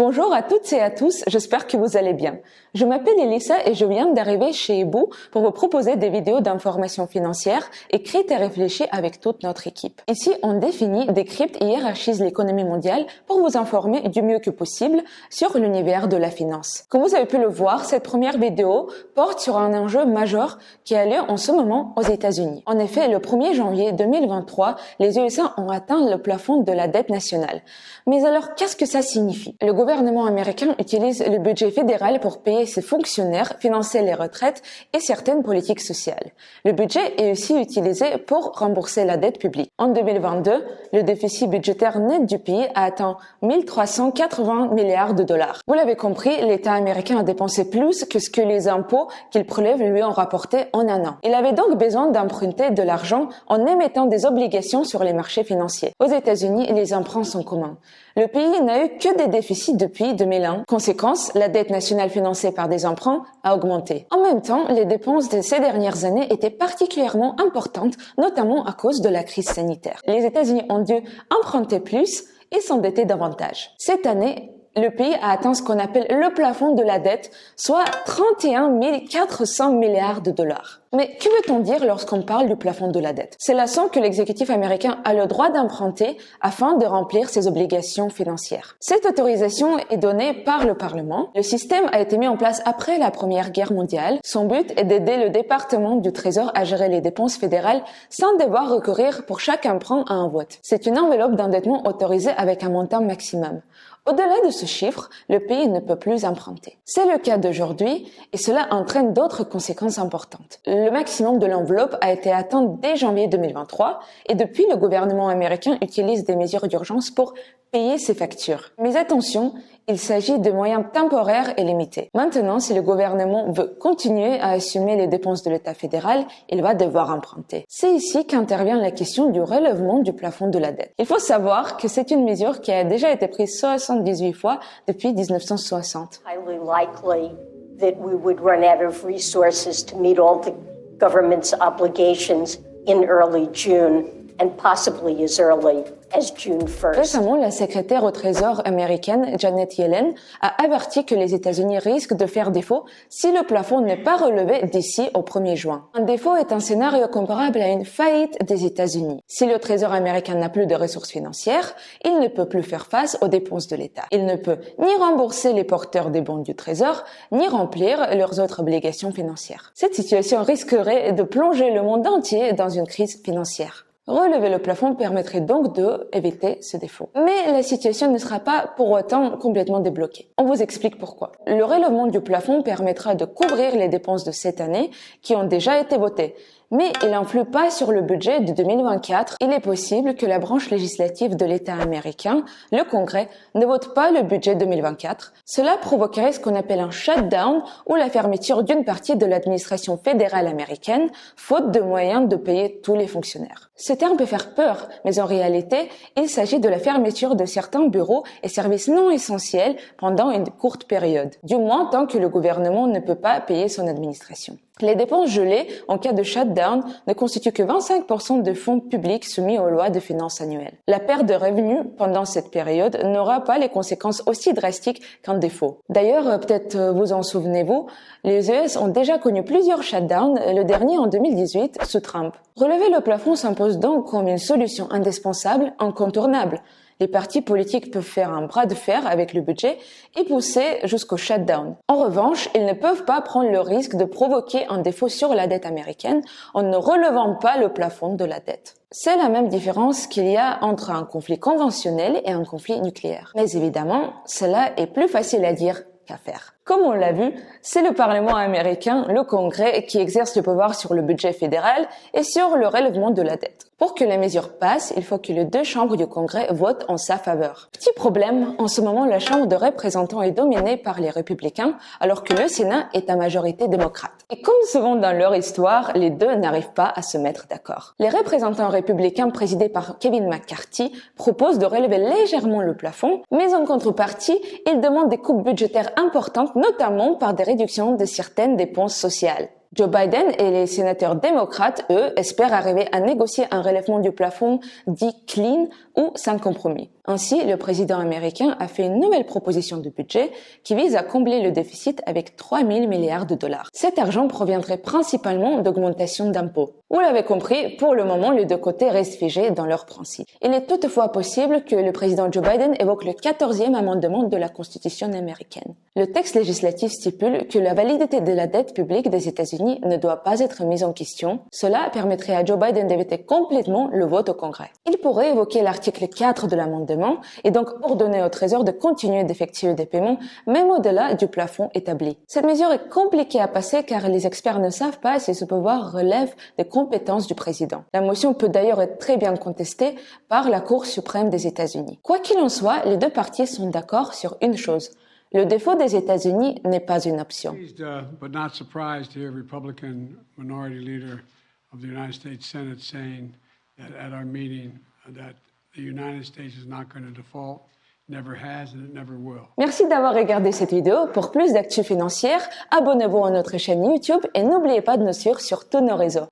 Bonjour à toutes et à tous, j'espère que vous allez bien. Je m'appelle Elissa et je viens d'arriver chez Eboo pour vous proposer des vidéos d'information financière écrites et réfléchies avec toute notre équipe. Ici, on définit, décrypte et hiérarchise l'économie mondiale pour vous informer du mieux que possible sur l'univers de la finance. Comme vous avez pu le voir, cette première vidéo porte sur un enjeu majeur qui a lieu en ce moment aux États-Unis. En effet, le 1er janvier 2023, les USA ont atteint le plafond de la dette nationale. Mais alors, qu'est-ce que ça signifie? Le gouvernement américain utilise le budget fédéral pour payer ses fonctionnaires, financer les retraites et certaines politiques sociales. Le budget est aussi utilisé pour rembourser la dette publique. En 2022, le déficit budgétaire net du pays a atteint 1 380 milliards de dollars. Vous l'avez compris, l'État américain a dépensé plus que ce que les impôts qu'il prélève lui ont rapporté en un an. Il avait donc besoin d'emprunter de l'argent en émettant des obligations sur les marchés financiers. Aux États-Unis, les emprunts sont communs. Le pays n'a eu que des déficits depuis 2001. Conséquence, la dette nationale financée par des emprunts a augmenté. En même temps, les dépenses de ces dernières années étaient particulièrement importantes, notamment à cause de la crise sanitaire. Les États-Unis ont dû emprunter plus et s'endetter davantage. Cette année, le pays a atteint ce qu'on appelle le plafond de la dette, soit 31 400 milliards de dollars. Mais que veut-on dire lorsqu'on parle du plafond de la dette? C'est la somme que l'exécutif américain a le droit d'emprunter afin de remplir ses obligations financières. Cette autorisation est donnée par le Parlement. Le système a été mis en place après la Première Guerre mondiale. Son but est d'aider le département du Trésor à gérer les dépenses fédérales sans devoir recourir pour chaque emprunt à un vote. C'est une enveloppe d'endettement autorisée avec un montant maximum. Au-delà de ce chiffre, le pays ne peut plus emprunter. C'est le cas d'aujourd'hui et cela entraîne d'autres conséquences importantes. Le maximum de l'enveloppe a été atteint dès janvier 2023 et depuis, le gouvernement américain utilise des mesures d'urgence pour payer ses factures. Mais attention, il s'agit de moyens temporaires et limités. Maintenant, si le gouvernement veut continuer à assumer les dépenses de l'État fédéral, il va devoir emprunter. C'est ici qu'intervient la question du relèvement du plafond de la dette. Il faut savoir que c'est une mesure qui a déjà été prise 78 fois depuis 1960. Highly likely that we would run out of resources to meet all the government's obligations in early June and possibly as early as June 1st. Récemment, la secrétaire au Trésor américaine, Janet Yellen, a averti que les États-Unis risquent de faire défaut si le plafond n'est pas relevé d'ici au 1er juin. Un défaut est un scénario comparable à une faillite des États-Unis. Si le Trésor américain n'a plus de ressources financières, il ne peut plus faire face aux dépenses de l'État. Il ne peut ni rembourser les porteurs des bons du Trésor, ni remplir leurs autres obligations financières. Cette situation risquerait de plonger le monde entier dans une crise financière. Relever le plafond permettrait donc d'éviter ce défaut. Mais la situation ne sera pas pour autant complètement débloquée. On vous explique pourquoi. Le relèvement du plafond permettra de couvrir les dépenses de cette année qui ont déjà été votées. Mais il n'influe pas sur le budget de 2024. Il est possible que la branche législative de l'État américain, le Congrès, ne vote pas le budget 2024. Cela provoquerait ce qu'on appelle un shutdown ou la fermeture d'une partie de l'administration fédérale américaine, faute de moyens de payer tous les fonctionnaires. Ce terme peut faire peur, mais en réalité, il s'agit de la fermeture de certains bureaux et services non essentiels pendant une courte période, du moins tant que le gouvernement ne peut pas payer son administration. Les dépenses gelées en cas de shutdown ne constituent que 25% de fonds publics soumis aux lois de finances annuelles. La perte de revenus pendant cette période n'aura pas les conséquences aussi drastiques qu'un défaut. D'ailleurs, peut-être vous en souvenez-vous, les US ont déjà connu plusieurs shutdowns, le dernier en 2018 sous Trump. Relever le plafond s'impose donc comme une solution indispensable, incontournable. Les partis politiques peuvent faire un bras de fer avec le budget et pousser jusqu'au shutdown. En revanche, ils ne peuvent pas prendre le risque de provoquer un défaut sur la dette américaine en ne relevant pas le plafond de la dette. C'est la même différence qu'il y a entre un conflit conventionnel et un conflit nucléaire. Mais évidemment, cela est plus facile à dire qu'à faire. Comme on l'a vu, c'est le Parlement américain, le Congrès, qui exerce le pouvoir sur le budget fédéral et sur le relèvement de la dette. Pour que la mesure passe, il faut que les deux chambres du Congrès votent en sa faveur. Petit problème, en ce moment, la Chambre de représentants est dominée par les républicains, alors que le Sénat est à majorité démocrate. Et comme souvent dans leur histoire, les deux n'arrivent pas à se mettre d'accord. Les représentants républicains présidés par Kevin McCarthy proposent de relever légèrement le plafond, mais en contrepartie, ils demandent des coupes budgétaires importantes, notamment par des réductions de certaines dépenses sociales. Joe Biden et les sénateurs démocrates, eux, espèrent arriver à négocier un relèvement du plafond dit clean ou sans compromis. Ainsi, le président américain a fait une nouvelle proposition de budget qui vise à combler le déficit avec 3 000 milliards de dollars. Cet argent proviendrait principalement d'augmentations d'impôts. Vous l'avez compris, pour le moment, les deux côtés restent figés dans leurs principes. Il est toutefois possible que le président Joe Biden évoque le 14e amendement de la Constitution américaine. Le texte législatif stipule que la validité de la dette publique des États-Unis ne doit pas être mise en question. Cela permettrait à Joe Biden d'éviter complètement le vote au Congrès. Il pourrait évoquer l'article 4 de l'amendement et donc ordonner au Trésor de continuer d'effectuer des paiements, même au-delà du plafond établi. Cette mesure est compliquée à passer car les experts ne savent pas si ce pouvoir relève des compétences du président. La motion peut d'ailleurs être très bien contestée par la Cour suprême des États-Unis. Quoi qu'il en soit, les deux parties sont d'accord sur une chose. Le défaut des États-Unis n'est pas une option. But not surprised to hear Republican Minority Leader of the United States Senate saying that at our meeting that the United States is not going to default, never has and it never will. Merci d'avoir regardé cette vidéo. Pour plus d'actu financière, abonnez-vous à notre chaîne YouTube et n'oubliez pas de nous suivre sur tous nos réseaux.